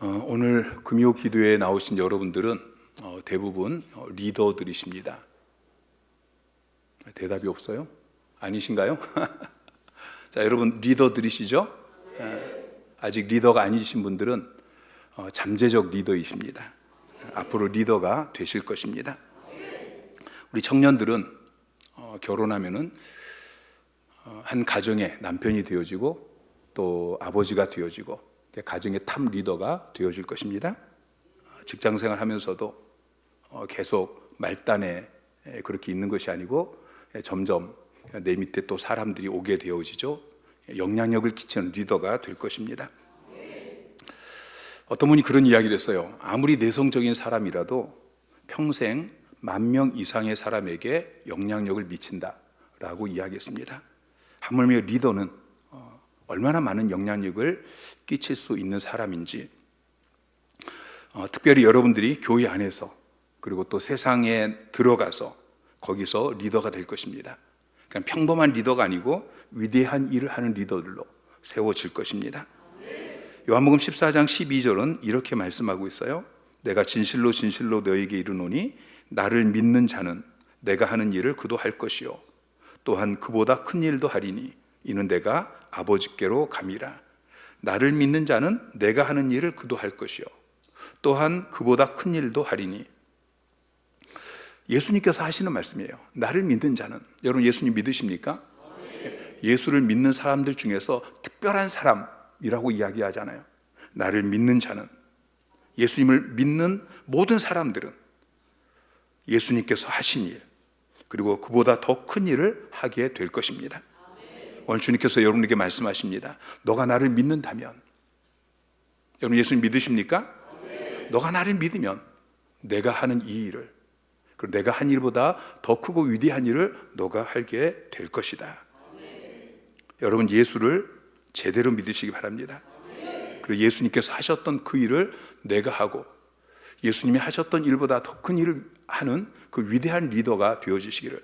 오늘 금요 기도에 나오신 여러분들은 대부분 리더들이십니다. 대답이 없어요? 아니신가요? 자, 여러분 리더들이시죠? 아직 리더가 아니신 분들은 잠재적 리더이십니다. 앞으로 리더가 되실 것입니다. 우리 청년들은 결혼하면은 한 가정의 남편이 되어지고 또 아버지가 되어지고 가정의 탑 리더가 되어질 것입니다. 직장생활 하면서도 계속 말단에 그렇게 있는 것이 아니고 점점 내 밑에 또 사람들이 오게 되어지죠. 영향력을 끼치는 리더가 될 것입니다. 어떤 분이 그런 이야기를 했어요. 아무리 내성적인 사람이라도 평생 10,000명 이상의 사람에게 영향력을 미친다라고 이야기했습니다. 하물며 리더는 얼마나 많은 영향력을 끼칠 수 있는 사람인지, 특별히 여러분들이 교회 안에서 그리고 또 세상에 들어가서 거기서 리더가 될 것입니다. 그냥 평범한 리더가 아니고 위대한 일을 하는 리더들로 세워질 것입니다. 요한복음 14장 12절은 이렇게 말씀하고 있어요. 내가 진실로 진실로 너에게 이르노니 나를 믿는 자는 내가 하는 일을 그도 할 것이요 또한 그보다 큰 일도 하리니 이는 내가 아버지께로 감이라. 나를 믿는 자는 내가 하는 일을 그도 할 것이요 또한 그보다 큰 일도 하리니. 예수님께서 하시는 말씀이에요. 나를 믿는 자는, 여러분 예수님 믿으십니까? 예수를 믿는 사람들 중에서 특별한 사람이라고 이야기하잖아요. 나를 믿는 자는, 예수님을 믿는 모든 사람들은 예수님께서 하신 일 그리고 그보다 더 큰 일을 하게 될 것입니다. 오늘 주님께서 여러분에게 말씀하십니다. 너가 나를 믿는다면, 여러분 예수님 믿으십니까? 너가 나를 믿으면 내가 하는 이 일을, 그리고 내가 한 일보다 더 크고 위대한 일을 너가 하게 될 것이다. 여러분 예수를 제대로 믿으시기 바랍니다. 그리고 예수님께서 하셨던 그 일을 내가 하고 예수님이 하셨던 일보다 더 큰 일을 하는 그 위대한 리더가 되어주시기를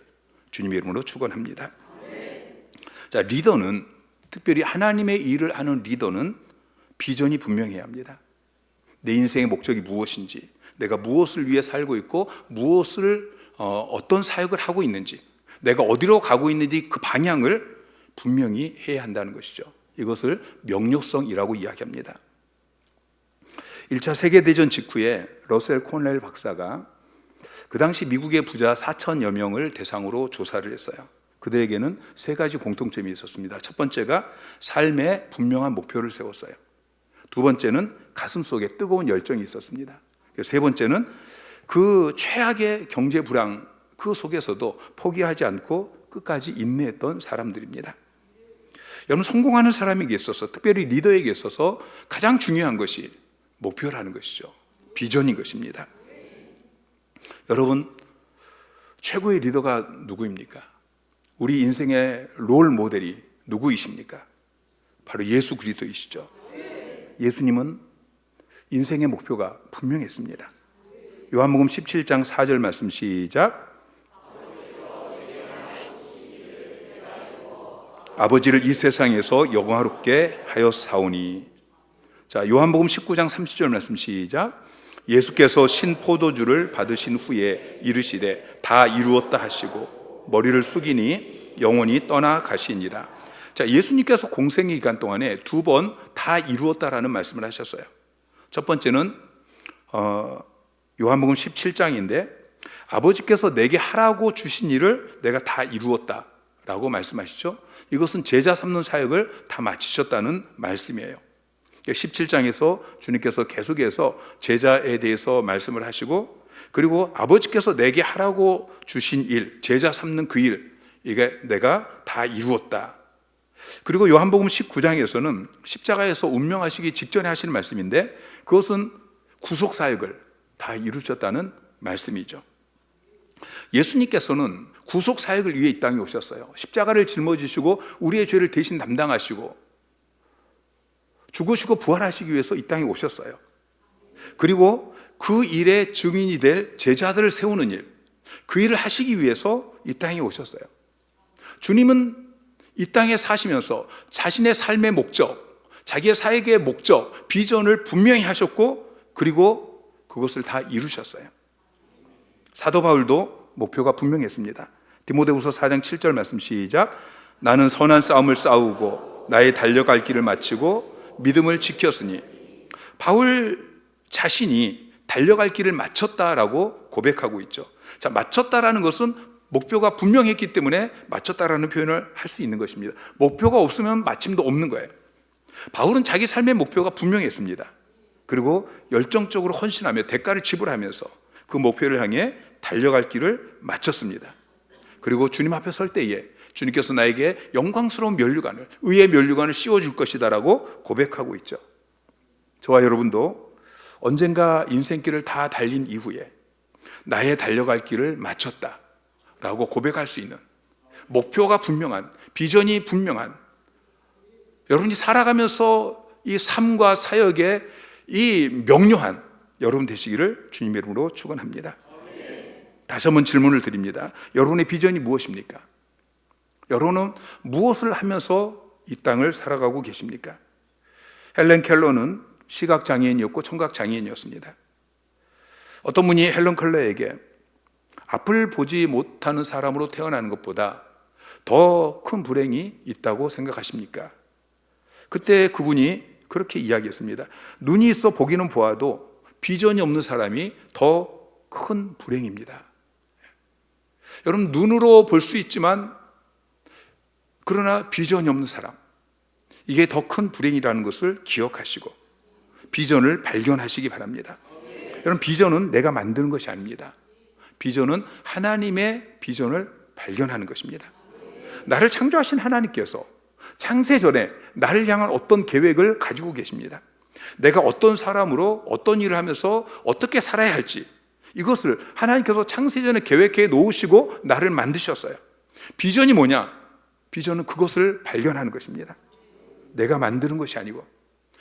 주님의 이름으로 축원합니다. 자, 리더는, 특별히 하나님의 일을 하는 리더는 비전이 분명해야 합니다. 내 인생의 목적이 무엇인지, 내가 무엇을 위해 살고 있고 무엇을 어떤 사역을 하고 있는지, 내가 어디로 가고 있는지 그 방향을 분명히 해야 한다는 것이죠. 이것을 명료성이라고 이야기합니다. 1차 세계대전 직후에 러셀 코넬 박사가 그 당시 미국의 부자 4,000여 명을 대상으로 조사를 했어요. 그들에게는 세 가지 공통점이 있었습니다. 첫 번째가 삶에 분명한 목표를 세웠어요. 두 번째는 가슴 속에 뜨거운 열정이 있었습니다. 세 번째는 그 최악의 경제 불황 그 속에서도 포기하지 않고 끝까지 인내했던 사람들입니다. 여러분, 성공하는 사람에게 있어서, 특별히 리더에게 있어서 가장 중요한 것이 목표라는 것이죠. 비전인 것입니다. 여러분, 최고의 리더가 누구입니까? 우리 인생의 롤 모델이 누구이십니까? 바로 예수 그리스도이시죠. 예수님은 인생의 목표가 분명했습니다. 요한복음 17장 4절 말씀 시작. 아버지를 이 세상에서 영화롭게 하였사오니. 자, 요한복음 19장 30절 말씀 시작. 예수께서 신 포도주를 받으신 후에 이르시되 다 이루었다 하시고 머리를 숙이니 영원히 떠나가시니라. 자, 예수님께서 공생의 기간 동안에 2번 다 이루었다라는 말씀을 하셨어요. 첫 번째는 요한복음 17장인데 아버지께서 내게 하라고 주신 일을 내가 다 이루었다라고 말씀하시죠. 이것은 제자 삼는 사역을 다 마치셨다는 말씀이에요. 17장에서 주님께서 계속해서 제자에 대해서 말씀을 하시고, 그리고 아버지께서 내게 하라고 주신 일, 제자 삼는 그 일, 이게 내가 다 이루었다. 그리고 요한복음 19장에서는 십자가에서 운명하시기 직전에 하시는 말씀인데 그것은 구속사역을 다 이루셨다는 말씀이죠. 예수님께서는 구속사역을 위해 이 땅에 오셨어요. 십자가를 짊어지시고 우리의 죄를 대신 담당하시고 죽으시고 부활하시기 위해서 이 땅에 오셨어요. 그리고 그 일의 증인이 될 제자들을 세우는 일, 그 일을 하시기 위해서 이 땅에 오셨어요. 주님은 이 땅에 사시면서 자신의 삶의 목적, 자기의 사역의 목적, 비전을 분명히 하셨고 그리고 그것을 다 이루셨어요. 사도 바울도 목표가 분명했습니다. 디모데후서 4장 7절 말씀 시작. 나는 선한 싸움을 싸우고 나의 달려갈 길을 마치고 믿음을 지켰으니, 바울 자신이 달려갈 길을 마쳤다라고 고백하고 있죠. 자, 마쳤다라는 것은 목표가 분명했기 때문에 마쳤다라는 표현을 할 수 있는 것입니다. 목표가 없으면 마침도 없는 거예요. 바울은 자기 삶의 목표가 분명했습니다. 그리고 열정적으로 헌신하며 대가를 지불하면서 그 목표를 향해 달려갈 길을 마쳤습니다. 그리고 주님 앞에 설 때에 주님께서 나에게 영광스러운 면류관을, 의의 면류관을 씌워줄 것이다라고 고백하고 있죠. 저와 여러분도 언젠가 인생길을 다 달린 이후에 나의 달려갈 길을 마쳤다라고 고백할 수 있는, 목표가 분명한, 비전이 분명한, 여러분이 살아가면서 이 삶과 사역에 이 명료한 여러분 되시기를 주님의 이름으로 축원합니다. 다시 한번 질문을 드립니다. 여러분의 비전이 무엇입니까? 여러분은 무엇을 하면서 이 땅을 살아가고 계십니까? 헬렌 켈러는 시각장애인이었고 청각장애인이었습니다. 어떤 분이 헬렌 켈러에게 앞을 보지 못하는 사람으로 태어나는 것보다 더 큰 불행이 있다고 생각하십니까? 그때 그분이 그렇게 이야기했습니다. 눈이 있어 보기는 보아도 비전이 없는 사람이 더 큰 불행입니다. 여러분, 눈으로 볼 수 있지만 그러나 비전이 없는 사람, 이게 더 큰 불행이라는 것을 기억하시고 비전을 발견하시기 바랍니다. 여러분, 비전은 내가 만드는 것이 아닙니다. 비전은 하나님의 비전을 발견하는 것입니다. 나를 창조하신 하나님께서 창세전에 나를 향한 어떤 계획을 가지고 계십니다. 내가 어떤 사람으로 어떤 일을 하면서 어떻게 살아야 할지, 이것을 하나님께서 창세전에 계획해 놓으시고 나를 만드셨어요. 비전이 뭐냐? 비전은 그것을 발견하는 것입니다. 내가 만드는 것이 아니고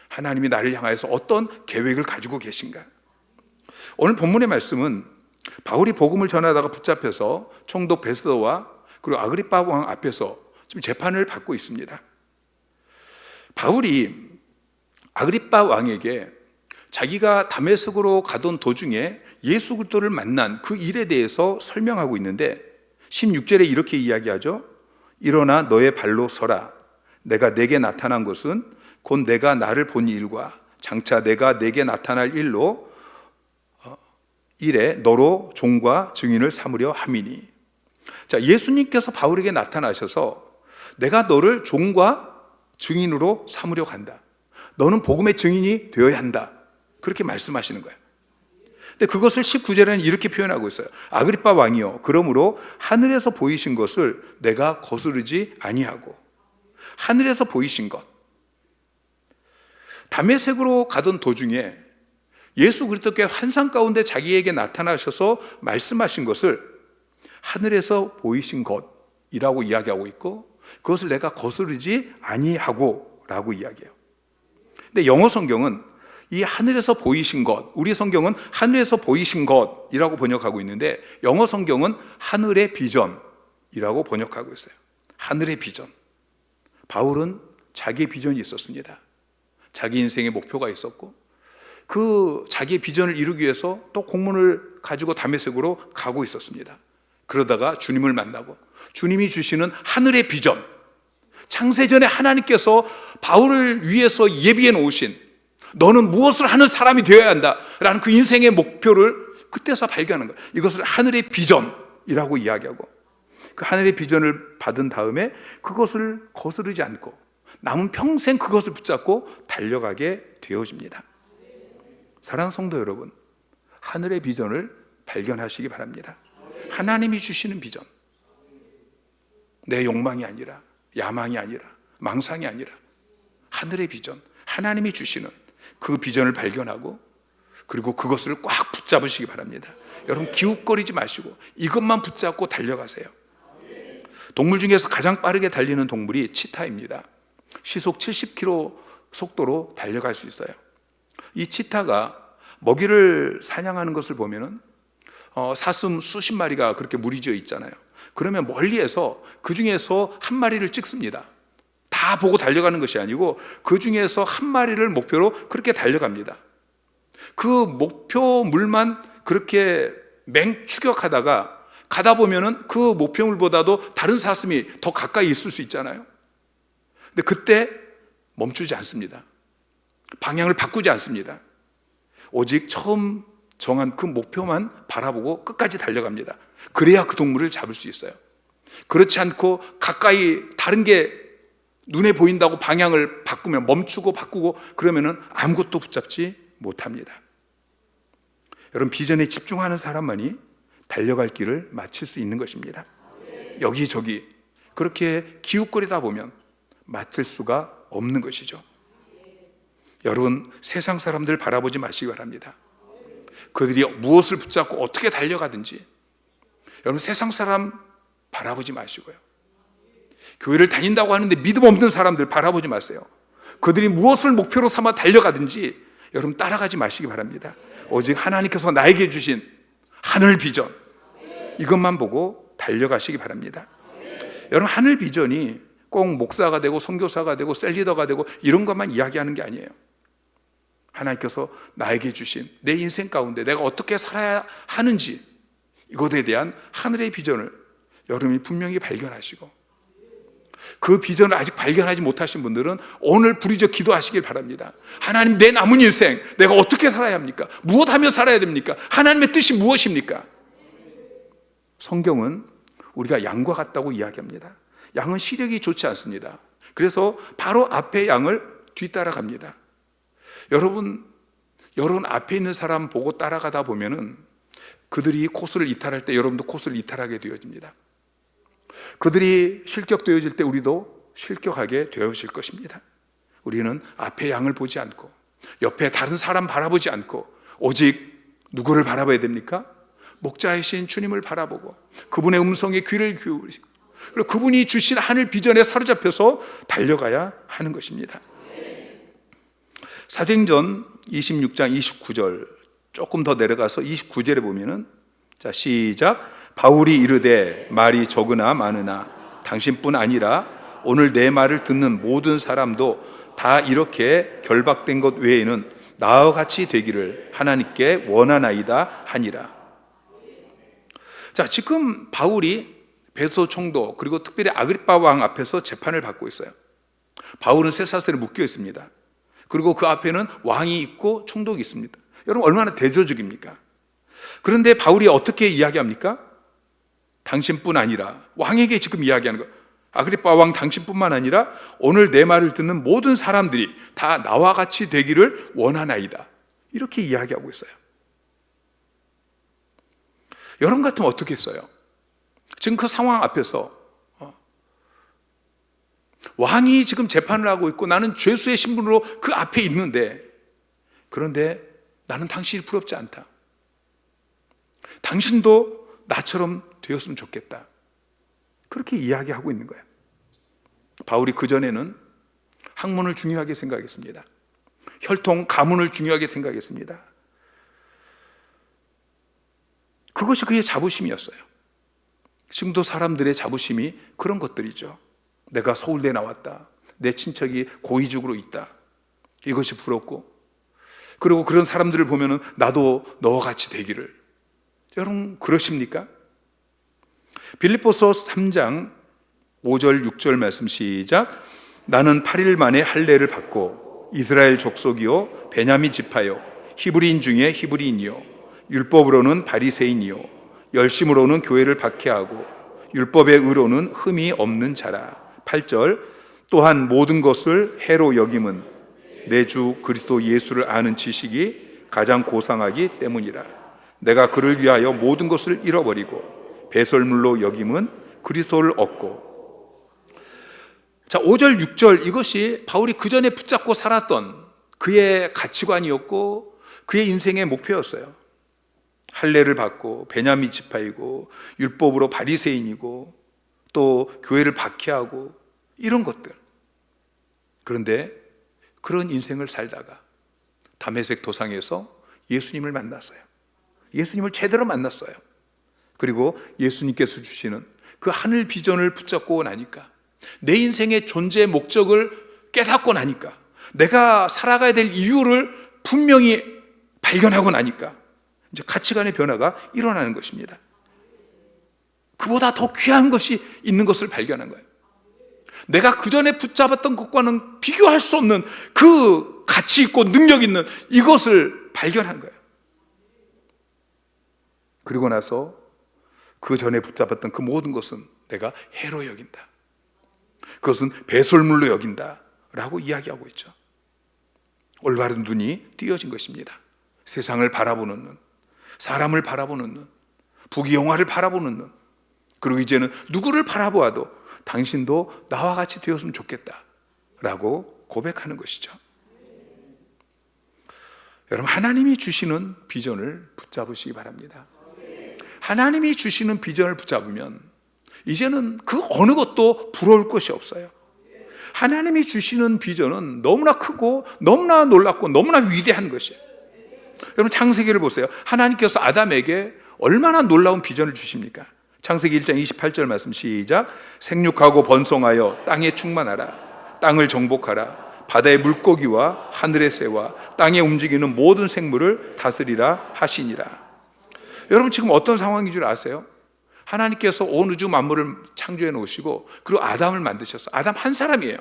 하나님이 나를 향하여서 어떤 계획을 가지고 계신가. 오늘 본문의 말씀은 바울이 복음을 전하다가 붙잡혀서 총독 베스더와 그리고 아그리빠 왕 앞에서 지금 재판을 받고 있습니다. 바울이 아그리빠 왕에게 자기가 다메섹으로 가던 도중에 예수 그리스도를 만난 그 일에 대해서 설명하고 있는데 16절에 이렇게 이야기하죠. 일어나 너의 발로 서라. 내가 내게 나타난 것은 곧 내가 나를 본 일과 장차 내가 내게 나타날 일에 너로 종과 증인을 삼으려 함이니. 자, 예수님께서 바울에게 나타나셔서 내가 너를 종과 증인으로 삼으려 한다. 너는 복음의 증인이 되어야 한다. 그렇게 말씀하시는 거예요. 근데 그것을 19절에는 이렇게 표현하고 있어요. 아그리빠 왕이여, 그러므로 하늘에서 보이신 것을 내가 거스르지 아니하고. 하늘에서 보이신 것, 다메섹으로 가던 도중에 예수 그리스도께 환상 가운데 자기에게 나타나셔서 말씀하신 것을 하늘에서 보이신 것이라고 이야기하고 있고, 그것을 내가 거스르지 아니하고 라고 이야기해요. 근데 영어 성경은 이 하늘에서 보이신 것, 우리 성경은 하늘에서 보이신 것이라고 번역하고 있는데 영어 성경은 하늘의 비전이라고 번역하고 있어요. 하늘의 비전. 바울은 자기의 비전이 있었습니다. 자기 인생의 목표가 있었고 그 자기의 비전을 이루기 위해서 또 공문을 가지고 다메섹으로 가고 있었습니다. 그러다가 주님을 만나고 주님이 주시는 하늘의 비전, 창세전에 하나님께서 바울을 위해서 예비해 놓으신 너는 무엇을 하는 사람이 되어야 한다라는 그 인생의 목표를 그때서 발견하는 거예요. 이것을 하늘의 비전이라고 이야기하고 그 하늘의 비전을 받은 다음에 그것을 거스르지 않고 남은 평생 그것을 붙잡고 달려가게 되어집니다. 사랑하는 성도 여러분, 하늘의 비전을 발견하시기 바랍니다. 하나님이 주시는 비전, 내 욕망이 아니라 야망이 아니라 망상이 아니라 하늘의 비전, 하나님이 주시는 그 비전을 발견하고 그리고 그것을 꽉 붙잡으시기 바랍니다. 여러분, 기웃거리지 마시고 이것만 붙잡고 달려가세요. 동물 중에서 가장 빠르게 달리는 동물이 치타입니다. 시속 70km 속도로 달려갈 수 있어요. 이 치타가 먹이를 사냥하는 것을 보면은 사슴 수십 마리가 그렇게 무리지어 있잖아요. 그러면 멀리에서 그 중에서 한 마리를 찍습니다. 다 다 보고 달려가는 것이 아니고 그 중에서 한 마리를 목표로 그렇게 달려갑니다. 그 목표물만 그렇게 맹추격하다가 가다 보면은 그 목표물보다도 다른 사슴이 더 가까이 있을 수 있잖아요. 근데 그때 멈추지 않습니다. 방향을 바꾸지 않습니다. 오직 처음 정한 그 목표만 바라보고 끝까지 달려갑니다. 그래야 그 동물을 잡을 수 있어요. 그렇지 않고 가까이 다른 게 눈에 보인다고 방향을 바꾸면 멈추고 바꾸고 그러면은 아무것도 붙잡지 못합니다. 여러분, 비전에 집중하는 사람만이 달려갈 길을 마칠 수 있는 것입니다. 여기저기 그렇게 기웃거리다 보면 마칠 수가 없는 것이죠. 여러분, 세상 사람들 바라보지 마시기 바랍니다. 그들이 무엇을 붙잡고 어떻게 달려가든지 여러분, 세상 사람 바라보지 마시고요. 교회를 다닌다고 하는데 믿음 없는 사람들 바라보지 마세요. 그들이 무엇을 목표로 삼아 달려가든지 여러분 따라가지 마시기 바랍니다. 오직 하나님께서 나에게 주신 하늘 비전, 이것만 보고 달려가시기 바랍니다. 여러분, 하늘 비전이 꼭 목사가 되고 선교사가 되고 셀리더가 되고 이런 것만 이야기하는 게 아니에요. 하나님께서 나에게 주신 내 인생 가운데 내가 어떻게 살아야 하는지, 이것에 대한 하늘의 비전을 여러분이 분명히 발견하시고, 그 비전을 아직 발견하지 못하신 분들은 오늘 부르짖어 기도하시길 바랍니다. 하나님, 내 남은 인생 내가 어떻게 살아야 합니까? 무엇하며 살아야 됩니까? 하나님의 뜻이 무엇입니까? 성경은 우리가 양과 같다고 이야기합니다. 양은 시력이 좋지 않습니다. 그래서 바로 앞에 양을 뒤따라갑니다. 여러분 앞에 있는 사람 보고 따라가다 보면은 그들이 코스를 이탈할 때 여러분도 코스를 이탈하게 되어집니다. 그들이 실격되어질 때 우리도 실격하게 되어질 것입니다. 우리는 앞에 양을 보지 않고 옆에 다른 사람 바라보지 않고 오직 누구를 바라봐야 됩니까? 목자이신 주님을 바라보고 그분의 음성에 귀를 기울이시고, 그리고 그분이 주신 하늘 비전에 사로잡혀서 달려가야 하는 것입니다. 사도행전 26장 29절 조금 더 내려가서 29절에 보면은, 자, 시작. 바울이 이르되 말이 적으나 많으나 당신뿐 아니라 오늘 내 말을 듣는 모든 사람도 다 이렇게 결박된 것 외에는 나와 같이 되기를 하나님께 원하나이다 하니라. 자, 지금 바울이 베소 총독 그리고 특별히 아그리빠 왕 앞에서 재판을 받고 있어요. 바울은 쇠사슬에 묶여 있습니다. 그리고 그 앞에는 왕이 있고 총독이 있습니다. 여러분, 얼마나 대조적입니까? 그런데 바울이 어떻게 이야기합니까? 당신뿐 아니라, 왕에게 지금 이야기하는 거, 아그리빠 왕 당신뿐만 아니라 오늘 내 말을 듣는 모든 사람들이 다 나와 같이 되기를 원하나이다, 이렇게 이야기하고 있어요. 여러분 같으면 어떻게 했어요? 지금 그 상황 앞에서 왕이 지금 재판을 하고 있고 나는 죄수의 신분으로 그 앞에 있는데, 그런데 나는 당신이 부럽지 않다, 당신도 나처럼 되었으면 좋겠다, 그렇게 이야기하고 있는 거예요. 바울이 그전에는 학문을 중요하게 생각했습니다. 혈통, 가문을 중요하게 생각했습니다. 그것이 그의 자부심이었어요. 지금도 사람들의 자부심이 그런 것들이죠. 내가 서울대 나왔다, 내 친척이 고위직으로 있다, 이것이 부럽고, 그리고 그런 사람들을 보면은 나도 너와 같이 되기를. 여러분, 그러십니까? 빌립보서 3장 5절 6절 말씀 시작. 나는 8일 만에 할례를 받고 이스라엘 족속이요 베냐민 지파요 히브리인 중에 히브리인이요 율법으로는 바리새인이요 열심으로는 교회를 박해하고 율법의 의로는 흠이 없는 자라. 8절. 또한 모든 것을 해로 여김은 내 주 그리스도 예수를 아는 지식이 가장 고상하기 때문이라. 내가 그를 위하여 모든 것을 잃어버리고 배설물로 여김은 그리스도를 얻고. 자, 5절 6절, 이것이 바울이 그전에 붙잡고 살았던 그의 가치관이었고 그의 인생의 목표였어요. 할례를 받고 베냐민 지파이고 율법으로 바리새인이고 또 교회를 박해하고 이런 것들. 그런데 그런 인생을 살다가 다메섹 도상에서 예수님을 만났어요. 예수님을 제대로 만났어요. 그리고 예수님께서 주시는 그 하늘 비전을 붙잡고 나니까 내 인생의 존재의 목적을 깨닫고 나니까, 내가 살아가야 될 이유를 분명히 발견하고 나니까 이제 가치관의 변화가 일어나는 것입니다. 그보다 더 귀한 것이 있는 것을 발견한 거예요. 내가 그전에 붙잡았던 것과는 비교할 수 없는 그 가치 있고 능력 있는 이것을 발견한 거예요. 그리고 나서 그 전에 붙잡았던 그 모든 것은 내가 해로 여긴다, 그것은 배설물로 여긴다 라고 이야기하고 있죠. 올바른 눈이 띄어진 것입니다. 세상을 바라보는 눈, 사람을 바라보는 눈, 부귀영화를 바라보는 눈, 그리고 이제는 누구를 바라보아도 당신도 나와 같이 되었으면 좋겠다 라고 고백하는 것이죠. 여러분, 하나님이 주시는 비전을 붙잡으시기 바랍니다. 하나님이 주시는 비전을 붙잡으면 이제는 그 어느 것도 부러울 것이 없어요. 하나님이 주시는 비전은 너무나 크고 너무나 놀랍고 너무나 위대한 것이에요. 여러분, 창세기를 보세요. 하나님께서 아담에게 얼마나 놀라운 비전을 주십니까? 창세기 1장 28절 말씀 시작. 생육하고 번성하여 땅에 충만하라. 땅을 정복하라. 바다의 물고기와 하늘의 새와 땅에 움직이는 모든 생물을 다스리라 하시니라. 여러분, 지금 어떤 상황인 줄 아세요? 하나님께서 온 우주 만물을 창조해 놓으시고 그리고 아담을 만드셨어요. 아담 한 사람이에요.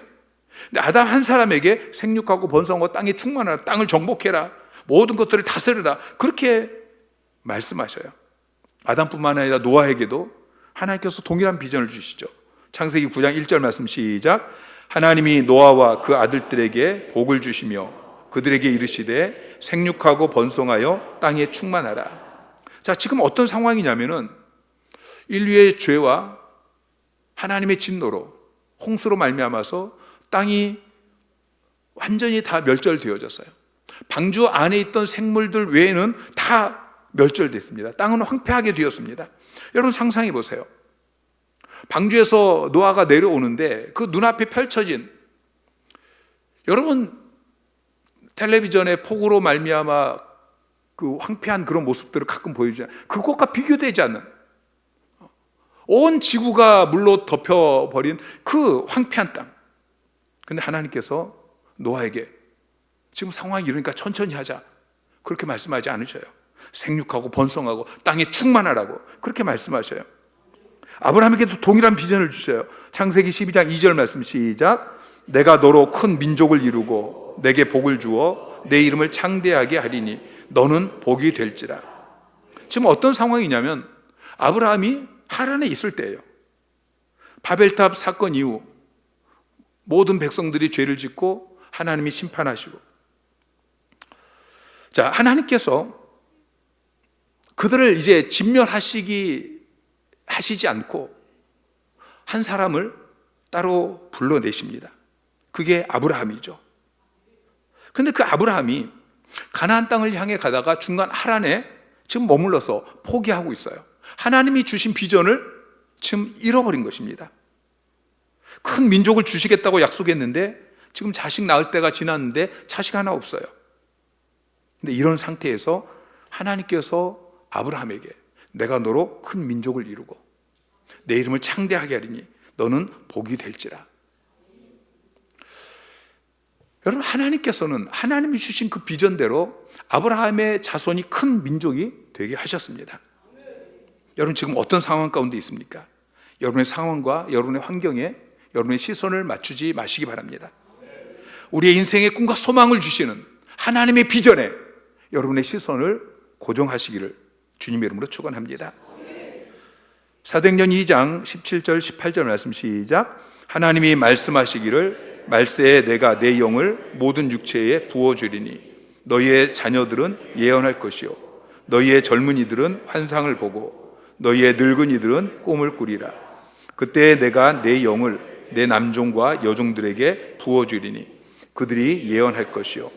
근데 아담 한 사람에게 생육하고 번성하고 땅에 충만하라, 땅을 정복해라, 모든 것들을 다스려라, 그렇게 말씀하셔요. 아담뿐만 아니라 노아에게도 하나님께서 동일한 비전을 주시죠. 창세기 9장 1절 말씀 시작. 하나님이 노아와 그 아들들에게 복을 주시며 그들에게 이르시되 생육하고 번성하여 땅에 충만하라. 자, 지금 어떤 상황이냐면은 인류의 죄와 하나님의 진노로 홍수로 말미암아서 땅이 완전히 다 멸절되어졌어요. 방주 안에 있던 생물들 외에는 다 멸절됐습니다. 땅은 황폐하게 되었습니다. 여러분, 상상해 보세요. 방주에서 노아가 내려오는데 그 눈앞에 펼쳐진, 여러분 텔레비전에 폭우로 말미암아 그 황폐한 그런 모습들을 가끔 보여주잖아요. 그것과 비교되지 않는, 온 지구가 물로 덮여버린 그 황폐한 땅. 근데 하나님께서 노아에게 지금 상황이 이러니까 천천히 하자, 그렇게 말씀하지 않으셔요. 생육하고 번성하고 땅에 충만하라고 그렇게 말씀하셔요. 아브라함에게도 동일한 비전을 주셔요. 창세기 12장 2절 말씀 시작. 내가 너로 큰 민족을 이루고 내게 복을 주어 내 이름을 창대하게 하리니 너는 복이 될지라. 지금 어떤 상황이냐면 아브라함이 하란에 있을 때예요. 바벨탑 사건 이후 모든 백성들이 죄를 짓고 하나님이 심판하시고, 자, 하나님께서 그들을 이제 진멸하시지 않고 한 사람을 따로 불러내십니다. 그게 아브라함이죠. 그런데 그 아브라함이 가나안 땅을 향해 가다가 중간 하란에 지금 머물러서 포기하고 있어요. 하나님이 주신 비전을 지금 잃어버린 것입니다. 큰 민족을 주시겠다고 약속했는데 지금 자식 낳을 때가 지났는데 자식 하나 없어요. 근데 이런 상태에서 하나님께서 아브라함에게 내가 너로 큰 민족을 이루고 내 이름을 창대하게 하리니 너는 복이 될지라. 여러분, 하나님께서는 하나님이 주신 그 비전대로 아브라함의 자손이 큰 민족이 되게 하셨습니다. 여러분, 지금 어떤 상황 가운데 있습니까? 여러분의 상황과 여러분의 환경에 여러분의 시선을 맞추지 마시기 바랍니다. 우리의 인생의 꿈과 소망을 주시는 하나님의 비전에 여러분의 시선을 고정하시기를 주님의 이름으로 축원합니다. 사도행전 2장 17절 18절 말씀 시작. 하나님이 말씀하시기를 말세에 내가 내 영을 모든 육체에 부어주리니 너희의 자녀들은 예언할 것이요 너희의 젊은이들은 환상을 보고 너희의 늙은이들은 꿈을 꾸리라. 그때 내가 내 영을 내 남종과 여종들에게 부어주리니 그들이 예언할 것이요.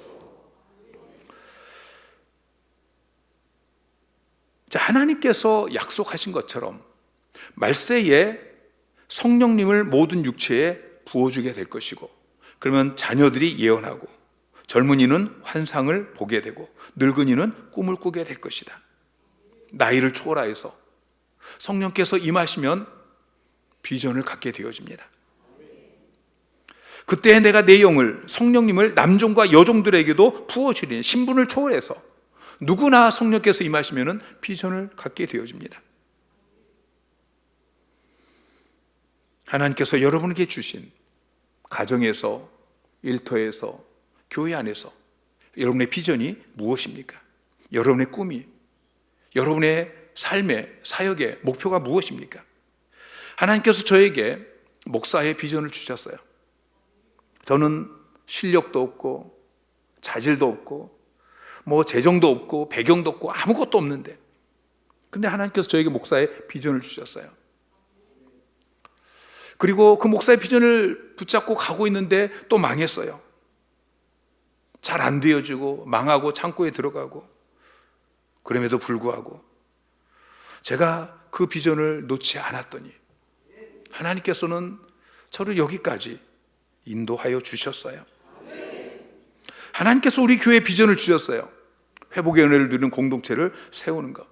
자, 하나님께서 약속하신 것처럼 말세에 성령님을 모든 육체에 부어주게 될 것이고, 그러면 자녀들이 예언하고 젊은이는 환상을 보게 되고 늙은이는 꿈을 꾸게 될 것이다. 나이를 초월하여서 성령께서 임하시면 비전을 갖게 되어집니다. 그때 내가 내 영을, 성령님을 남종과 여종들에게도 부어주리니, 신분을 초월해서 누구나 성령께서 임하시면 비전을 갖게 되어집니다. 하나님께서 여러분에게 주신 가정에서, 일터에서, 교회 안에서 여러분의 비전이 무엇입니까? 여러분의 꿈이, 여러분의 삶의 사역의 목표가 무엇입니까? 하나님께서 저에게 목사의 비전을 주셨어요. 저는 실력도 없고 자질도 없고 재정도 없고 배경도 없고 아무것도 없는데, 근데 하나님께서 저에게 목사의 비전을 주셨어요. 그리고 그 목사의 비전을 붙잡고 가고 있는데 또 망했어요. 잘 안 되어지고 망하고 창고에 들어가고, 그럼에도 불구하고 제가 그 비전을 놓지 않았더니 하나님께서는 저를 여기까지 인도하여 주셨어요. 하나님께서 우리 교회에 비전을 주셨어요. 회복의 은혜를 누리는 공동체를 세우는 것,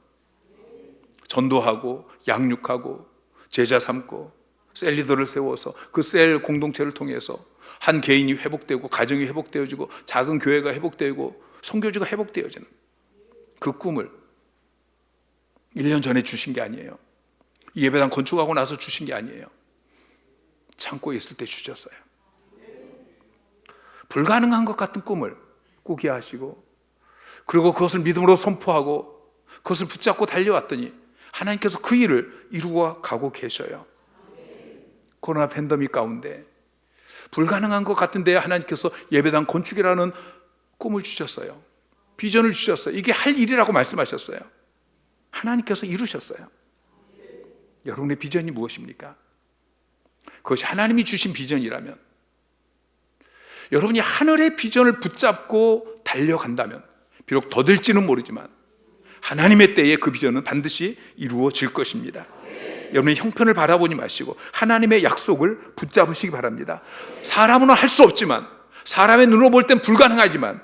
전도하고 양육하고 제자 삼고 셀 리더를 세워서 그 셀 공동체를 통해서 한 개인이 회복되고 가정이 회복되어지고 작은 교회가 회복되고 선교지가 회복되어지는 그 꿈을 1년 전에 주신 게 아니에요. 예배당 건축하고 나서 주신 게 아니에요. 창고에 있을 때 주셨어요. 불가능한 것 같은 꿈을 꾸게 하시고, 그리고 그것을 믿음으로 선포하고 그것을 붙잡고 달려왔더니 하나님께서 그 일을 이루어 가고 계셔요. 코로나 팬데믹 가운데 불가능한 것 같은데 하나님께서 예배당 건축이라는 꿈을 주셨어요. 비전을 주셨어요. 이게 할 일이라고 말씀하셨어요. 하나님께서 이루셨어요. 여러분의 비전이 무엇입니까? 그것이 하나님이 주신 비전이라면, 여러분이 하늘의 비전을 붙잡고 달려간다면, 비록 더딜지는 모르지만 하나님의 때에 그 비전은 반드시 이루어질 것입니다. 여러분의 형편을 바라보지 마시고 하나님의 약속을 붙잡으시기 바랍니다. 사람으로는 할 수 없지만, 사람의 눈으로 볼 땐 불가능하지만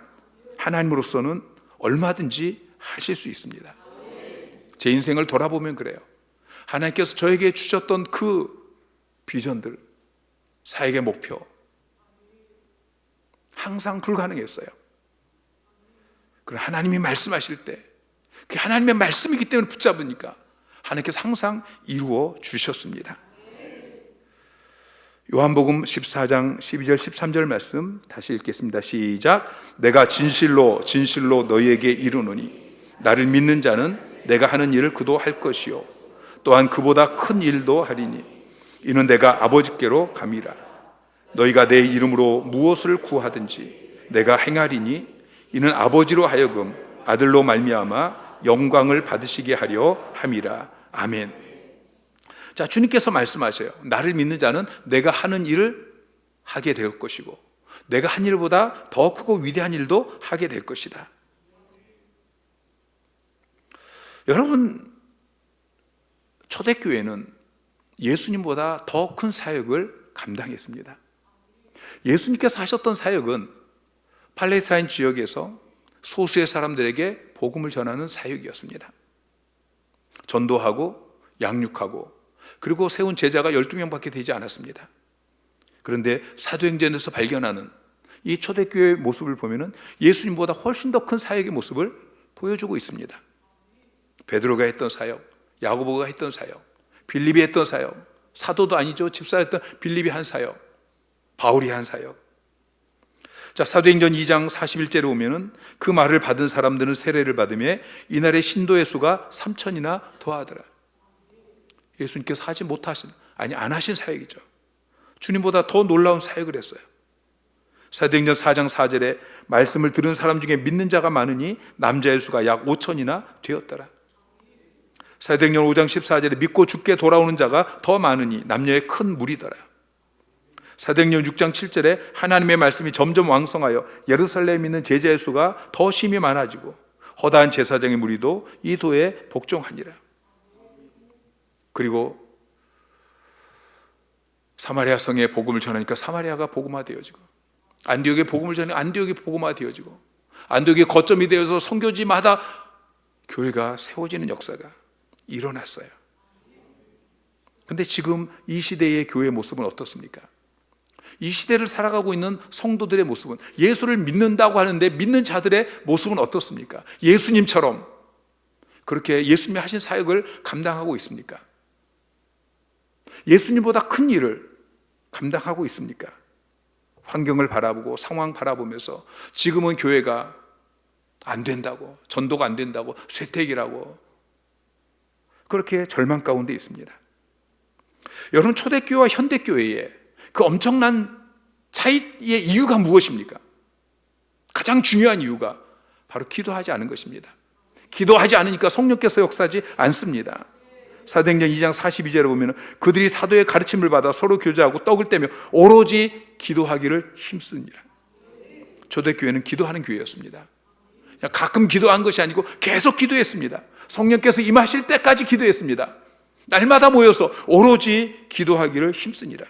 하나님으로서는 얼마든지 하실 수 있습니다. 제 인생을 돌아보면 그래요. 하나님께서 저에게 주셨던 그 비전들, 사역의 목표, 항상 불가능했어요. 그러나 하나님이 말씀하실 때, 그 하나님의 말씀이기 때문에 붙잡으니까 하나님께서 항상 이루어 주셨습니다. 요한복음 14장 12절 13절 말씀 다시 읽겠습니다. 시작. 내가 진실로 진실로 너희에게 이르노니 나를 믿는 자는 내가 하는 일을 그도 할 것이요 또한 그보다 큰 일도 하리니 이는 내가 아버지께로 감이라. 너희가 내 이름으로 무엇을 구하든지 내가 행하리니 이는 아버지로 하여금 아들로 말미암아 영광을 받으시게 하려 함이라. 아멘. 자, 주님께서 말씀하셔요. 나를 믿는 자는 내가 하는 일을 하게 될 것이고 내가 한 일보다 더 크고 위대한 일도 하게 될 것이다. 여러분, 초대교회는 예수님보다 더 큰 사역을 감당했습니다. 예수님께서 하셨던 사역은 팔레스타인 지역에서 소수의 사람들에게 복음을 전하는 사역이었습니다. 전도하고 양육하고 그리고 세운 제자가 12명밖에 되지 않았습니다. 그런데 사도행전에서 발견하는 이 초대교회의 모습을 보면 예수님보다 훨씬 더 큰 사역의 모습을 보여주고 있습니다. 베드로가 했던 사역, 야고보가 했던 사역, 빌립이 했던 사역, 사도도 아니죠. 집사였던 빌립이 한 사역, 바울이 한 사역. 자, 사도행전 2장 41절에 오면은 그 말을 받은 사람들은 세례를 받으며 이날의 신도의 수가 3,000이나 더하더라. 예수님께서 하지 못하신, 안 하신 사역이죠. 주님보다 더 놀라운 사역을 했어요. 사도행전 4장 4절에 말씀을 들은 사람 중에 믿는 자가 많으니 남자의 수가 약 5,000이나 되었더라. 사도행전 5장 14절에 믿고 죽게 돌아오는 자가 더 많으니 남녀의 큰 무리더라. 사도행전 6장 7절에 하나님의 말씀이 점점 왕성하여 예루살렘에 있는 제자의 수가 더 심히 많아지고 허다한 제사장의 무리도 이 도에 복종하니라. 그리고 사마리아 성에 복음을 전하니까 사마리아가 복음화되어지고 안디옥에 복음을 전하니까 안디옥이 복음화되어지고 안디옥이 거점이 되어서 선교지마다 교회가 세워지는 역사가 일어났어요. 그런데 지금 이 시대의 교회의 모습은 어떻습니까? 이 시대를 살아가고 있는 성도들의 모습은, 예수를 믿는다고 하는데 믿는 자들의 모습은 어떻습니까? 예수님처럼 그렇게 예수님이 하신 사역을 감당하고 있습니까? 예수님보다 큰 일을 감당하고 있습니까? 환경을 바라보고 상황 바라보면서 지금은 교회가 안 된다고, 전도가 안 된다고, 쇠퇴기라고 그렇게 절망 가운데 있습니다. 여러분, 초대교회와 현대교회의 그 엄청난 차이의 이유가 무엇입니까? 가장 중요한 이유가 바로 기도하지 않은 것입니다. 기도하지 않으니까 성령께서 역사하지 않습니다. 사도행전 2장 42절에 보면 그들이 사도의 가르침을 받아 서로 교제하고 떡을 떼며 오로지 기도하기를 힘쓰니라. 초대교회는 기도하는 교회였습니다. 그냥 가끔 기도한 것이 아니고 계속 기도했습니다. 성령께서 임하실 때까지 기도했습니다. 날마다 모여서 오로지 기도하기를 힘쓰니라.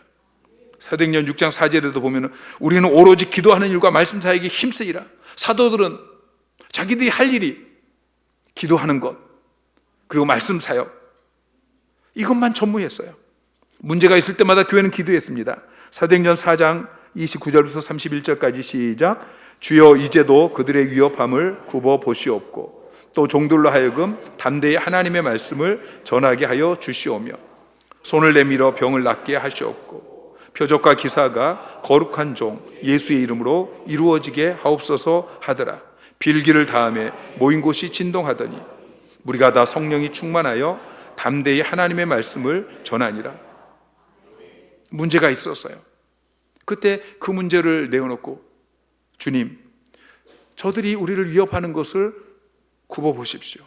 사도행전 6장 4절에도 보면 우리는 오로지 기도하는 일과 말씀 사역에 힘쓰니라. 사도들은 자기들이 할 일이 기도하는 것, 그리고 말씀 사역, 이것만 전무했어요. 문제가 있을 때마다 교회는 기도했습니다. 사도행전 4장 29절부터 31절까지 시작. 주여 이제도 그들의 위협함을 굽어 보시옵고 또 종들로 하여금 담대히 하나님의 말씀을 전하게 하여 주시오며 손을 내밀어 병을 낫게 하시옵고 표적과 기사가 거룩한 종 예수의 이름으로 이루어지게 하옵소서 하더라. 빌기를 다음에 모인 곳이 진동하더니 우리가 다 성령이 충만하여 담대히 하나님의 말씀을 전하니라. 문제가 있었어요. 그때 그 문제를 내어놓고 주님, 저들이 우리를 위협하는 것을 굽어보십시오.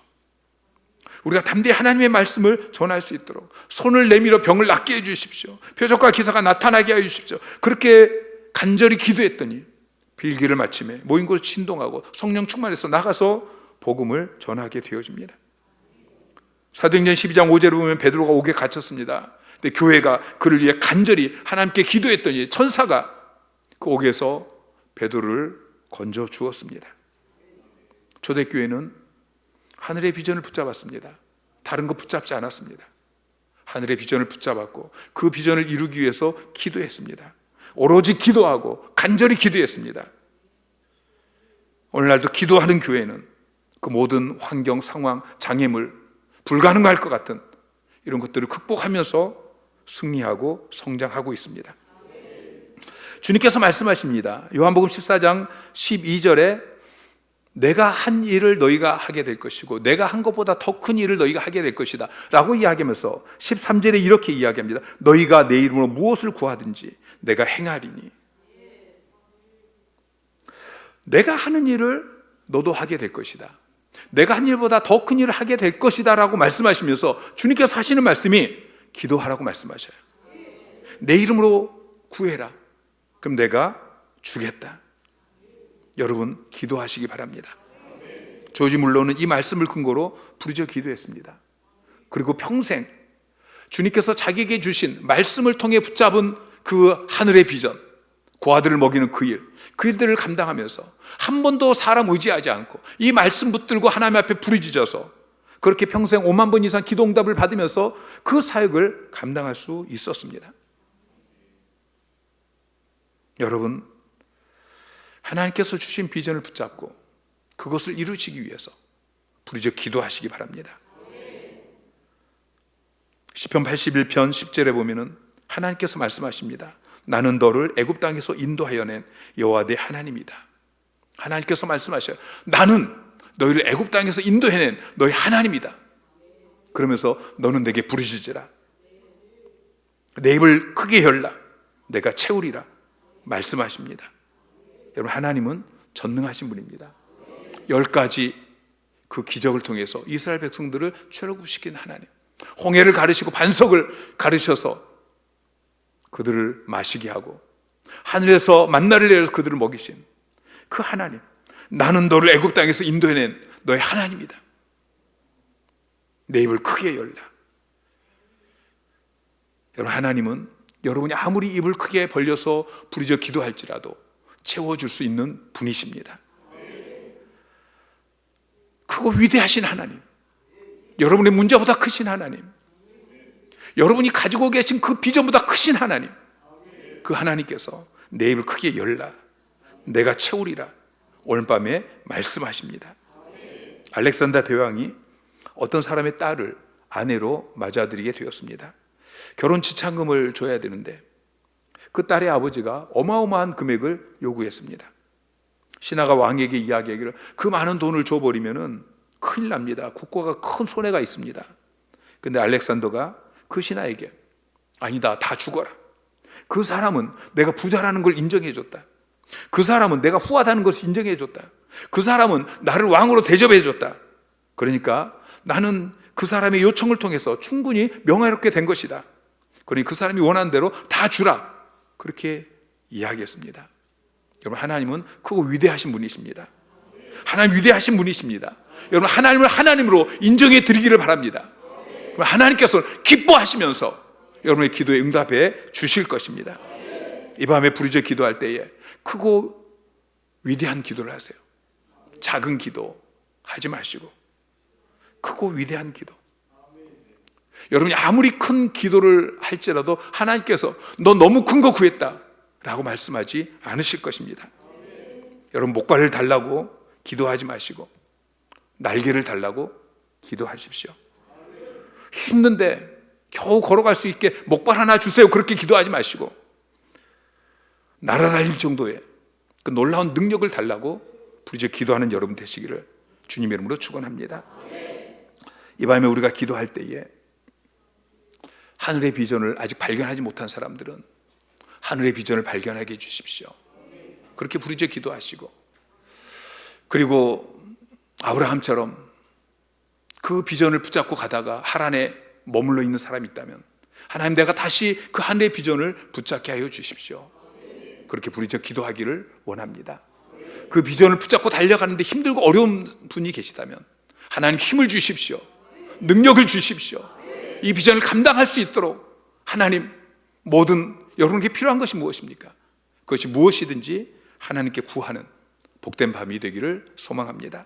우리가 담대히 하나님의 말씀을 전할 수 있도록 손을 내밀어 병을 낫게 해주십시오. 표적과 기사가 나타나게 해주십시오. 그렇게 간절히 기도했더니 빌기를 마침에 모인 곳을 진동하고 성령 충만해서 나가서 복음을 전하게 되어집니다. 사도행전 12장 5절에 보면 베드로가 옥에 갇혔습니다. 근데 교회가 그를 위해 간절히 하나님께 기도했더니 천사가 그 옥에서 베드로를 건져 주었습니다. 초대교회는 하늘의 비전을 붙잡았습니다. 다른 거 붙잡지 않았습니다. 하늘의 비전을 붙잡았고 그 비전을 이루기 위해서 기도했습니다. 오로지 기도하고 간절히 기도했습니다. 오늘날도 기도하는 교회는 그 모든 환경, 상황, 장애물, 불가능할 것 같은 이런 것들을 극복하면서 승리하고 성장하고 있습니다. 주님께서 말씀하십니다. 요한복음 14장 12절에 내가 한 일을 너희가 하게 될 것이고 내가 한 것보다 더 큰 일을 너희가 하게 될 것이다 라고 이야기하면서 13절에 이렇게 이야기합니다. 너희가 내 이름으로 무엇을 구하든지 내가 행하리니. 내가 하는 일을 너도 하게 될 것이다. 내가 한 일보다 더 큰 일을 하게 될 것이다 라고 말씀하시면서 주님께서 하시는 말씀이 기도하라고 말씀하셔요. 내 이름으로 구해라. 그럼 내가 주겠다. 여러분 기도하시기 바랍니다. 조지 물러는 이 말씀을 근거로 부르짖어 기도했습니다. 그리고 평생 주님께서 자기에게 주신 말씀을 통해 붙잡은 그 하늘의 비전, 그 아들을 먹이는 그 일, 그 일들을 감당하면서 한 번도 사람 의지하지 않고 이 말씀 붙들고 하나님 앞에 부르짖어서 그렇게 평생 5만 번 이상 기도 응답을 받으면서 그 사역을 감당할 수 있었습니다. 여러분, 하나님께서 주신 비전을 붙잡고 그것을 이루시기 위해서 부르짖어 기도하시기 바랍니다. 시편 81편 10절에 보면은 하나님께서 말씀하십니다. 나는 너를 애굽 땅에서 인도하여 낸 여호와 내 하나님이다. 하나님께서 말씀하셔요. 나는 너희를 애굽 땅에서 인도해낸 너희 하나님이다. 그러면서 너는 내게 부르짖으라. 내 입을 크게 열라. 내가 채우리라. 말씀하십니다. 여러분, 하나님은 전능하신 분입니다. 10가지 그 기적을 통해서 이스라엘 백성들을 출애굽시킨 하나님, 홍해를 가르시고 반석을 가르셔서 그들을 마시게 하고 하늘에서 만나를 내려서 그들을 먹이신 그 하나님, 나는 너를 애굽 땅에서 인도해낸 너의 하나님이다. 내 입을 크게 열라. 여러분, 하나님은 여러분이 아무리 입을 크게 벌려서 부르짖어 기도할지라도 채워줄 수 있는 분이십니다. 크고 위대하신 하나님, 여러분의 문제보다 크신 하나님, 여러분이 가지고 계신 그 비전보다 크신 하나님, 그 하나님께서 내 입을 크게 열라, 내가 채우리라 오늘 밤에 말씀하십니다. 알렉산더 대왕이 어떤 사람의 딸을 아내로 맞아들이게 되었습니다. 결혼 지참금을 줘야 되는데 그 딸의 아버지가 어마어마한 금액을 요구했습니다. 신하가 왕에게 이야기하기를 그 많은 돈을 줘버리면 큰일 납니다. 국가가 큰 손해가 있습니다. 근데 알렉산더가 그 신하에게 아니다, 다 죽어라. 그 사람은 내가 부자라는 걸 인정해줬다. 그 사람은 내가 후하다는 것을 인정해줬다. 그 사람은 나를 왕으로 대접해줬다. 그러니까 나는 그 사람의 요청을 통해서 충분히 명예롭게 된 것이다. 그러니 그 사람이 원하는 대로 다 주라. 그렇게 이야기했습니다. 여러분, 하나님은 크고 위대하신 분이십니다. 하나님 위대하신 분이십니다. 여러분, 하나님을 하나님으로 인정해 드리기를 바랍니다. 하나님께서 기뻐하시면서 여러분의 기도에 응답해 주실 것입니다. 이 밤에 부르짖어 기도할 때에 크고 위대한 기도를 하세요. 작은 기도 하지 마시고 크고 위대한 기도. 여러분이 아무리 큰 기도를 할지라도 하나님께서 너 너무 큰 거 구했다 라고 말씀하지 않으실 것입니다. 여러분, 목발을 달라고 기도하지 마시고 날개를 달라고 기도하십시오. 힘든데 겨우 걸어갈 수 있게 목발 하나 주세요 그렇게 기도하지 마시고 날아다닐 정도의 그 놀라운 능력을 달라고 부르짖어 기도하는 여러분 되시기를 주님의 이름으로 축원합니다. 이 밤에 우리가 기도할 때에 하늘의 비전을 아직 발견하지 못한 사람들은 하늘의 비전을 발견하게 해주십시오. 그렇게 부르짖어 기도하시고, 그리고 아브라함처럼 그 비전을 붙잡고 가다가 하란에 머물러 있는 사람이 있다면 하나님, 내가 다시 그 하늘의 비전을 붙잡게 하여 주십시오. 그렇게 부르짖어 기도하기를 원합니다. 그 비전을 붙잡고 달려가는데 힘들고 어려운 분이 계시다면 하나님 힘을 주십시오. 능력을 주십시오. 이 비전을 감당할 수 있도록 하나님, 모든 여러분에게 필요한 것이 무엇입니까? 그것이 무엇이든지 하나님께 구하는 복된 밤이 되기를 소망합니다.